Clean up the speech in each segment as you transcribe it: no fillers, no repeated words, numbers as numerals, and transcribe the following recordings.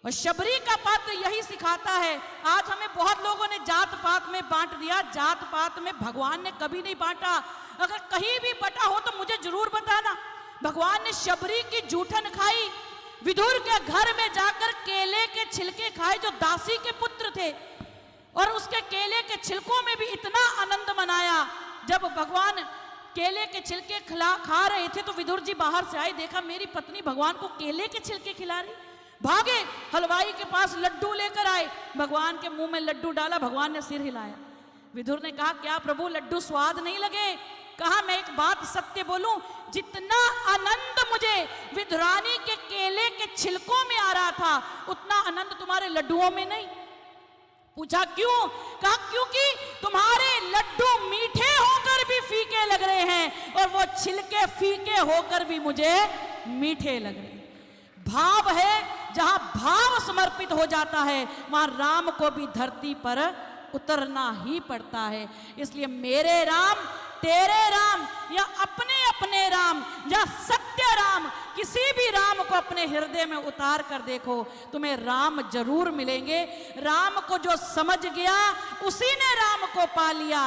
और शबरी का पात्र यही सिखाता है। आज हमें बहुत लोगों ने जात पात में बांट दिया। जात पात में भगवान ने कभी नहीं बांटा। अगर कहीं भी बटा हो तो मुझे जरूर बताना। भगवान ने शबरी की जूठन खाई, विदुर के घर में जाकर केले के छिलके खाए जो दासी के पुत्र थे, और उसके केले के छिलकों में भी इतना आनंद मनाया। जब भगवान केले के छिलके खा रहे थे तो विदुर जी बाहर से आए, देखा मेरी पत्नी भगवान को केले के छिलके खिला रही। भागे हलवाई के पास लड्डू लेकर आए, भगवान के मुंह में लड्डू डाला, भगवान ने सिर हिलाया। विदुर ने कहा क्या प्रभु लड्डू स्वाद नहीं लगे? कहा मैं एक बात सत्य बोलूं, जितना आनंद मुझे विदुरानी के केले के छिलकों में आ रहा था उतना आनंद तुम्हारे लड्डुओं में नहीं। पूछा क्यों? कहा क्योंकि तुम्हारे लड्डू मीठे होकर भी फीके लग रहे हैं और वो छिलके फीके होकर भी मुझे मीठे लग रहे हैं। भाव है, जहां भाव समर्पित हो जाता है वहां राम को भी धरती पर उतरना ही पड़ता है। इसलिए मेरे राम, तेरे राम या अपने अपने राम या सत्य राम, किसी भी राम को अपने हृदय में उतार कर देखो, तुम्हें राम जरूर मिलेंगे। राम को जो समझ गया उसी ने राम को पा लिया।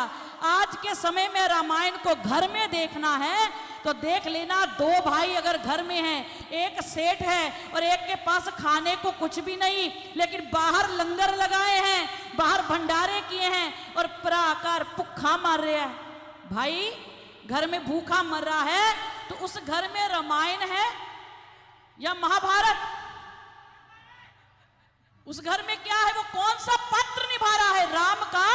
आज के समय में रामायण को घर में देखना है तो देख लेना, दो भाई अगर घर में हैं, एक सेठ है और एक के पास खाने को कुछ भी नहीं, लेकिन बाहर लंगर लगाए हैं, बाहर भंडारे किए हैं और प्राकार भूखा मर रहा है। भाई घर में भूखा मर रहा है तो उस घर में रामायण है या महाभारत? उस घर में क्या है? वो कौन सा पात्र निभा रहा है, राम का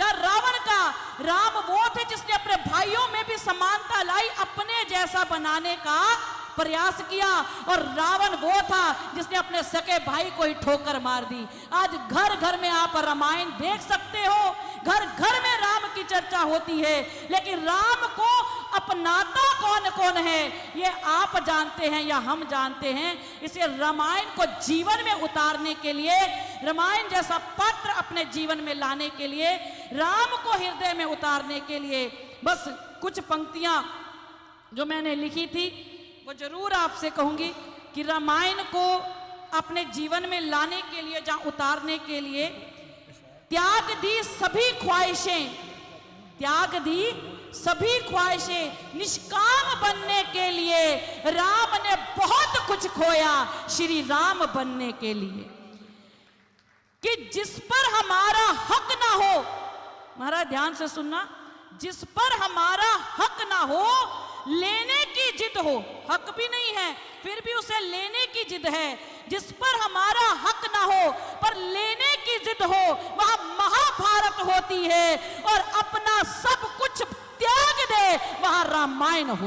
या रावण का? राम वो थे जिसने अपने भाइयों में भी समानता लाई, अपने जैसा बनाने का प्रयास किया, और रावण वो था जिसने अपने सके भाई को ही ठोकर मार दी। आज घर घर में आप रामायण देख सकते हो, घर घर में राम की चर्चा होती है, लेकिन राम को अपनाता कौन कौन है ये आप जानते हैं या हम जानते हैं। इसे रामायण को जीवन में उतारने के लिए, रामायण जैसा पात्र अपने जीवन में लाने के लिए, राम को हृदय में उतारने के लिए बस कुछ पंक्तियां जो मैंने लिखी थी वो जरूर आपसे कहूंगी कि रामायण को अपने जीवन में लाने के लिए, जहां उतारने के लिए, त्याग दी सभी ख्वाहिशें, त्याग दी सभी ख्वाहिशें, निष्काम बनने के लिए राम ने बहुत कुछ खोया श्री राम बनने के लिए। कि जिस पर हमारा हक ना हो, महाराज ध्यान से सुनना, जिस पर हमारा हक ना हो, लेने की जिद हो, हक भी नहीं है फिर भी उसे लेने की जिद है, जिस पर हमारा हक ना हो पर लेने की जिद हो, वहां महाभारत होती है, और अपना सब कुछ त्याग दे वहां रामायण होती है।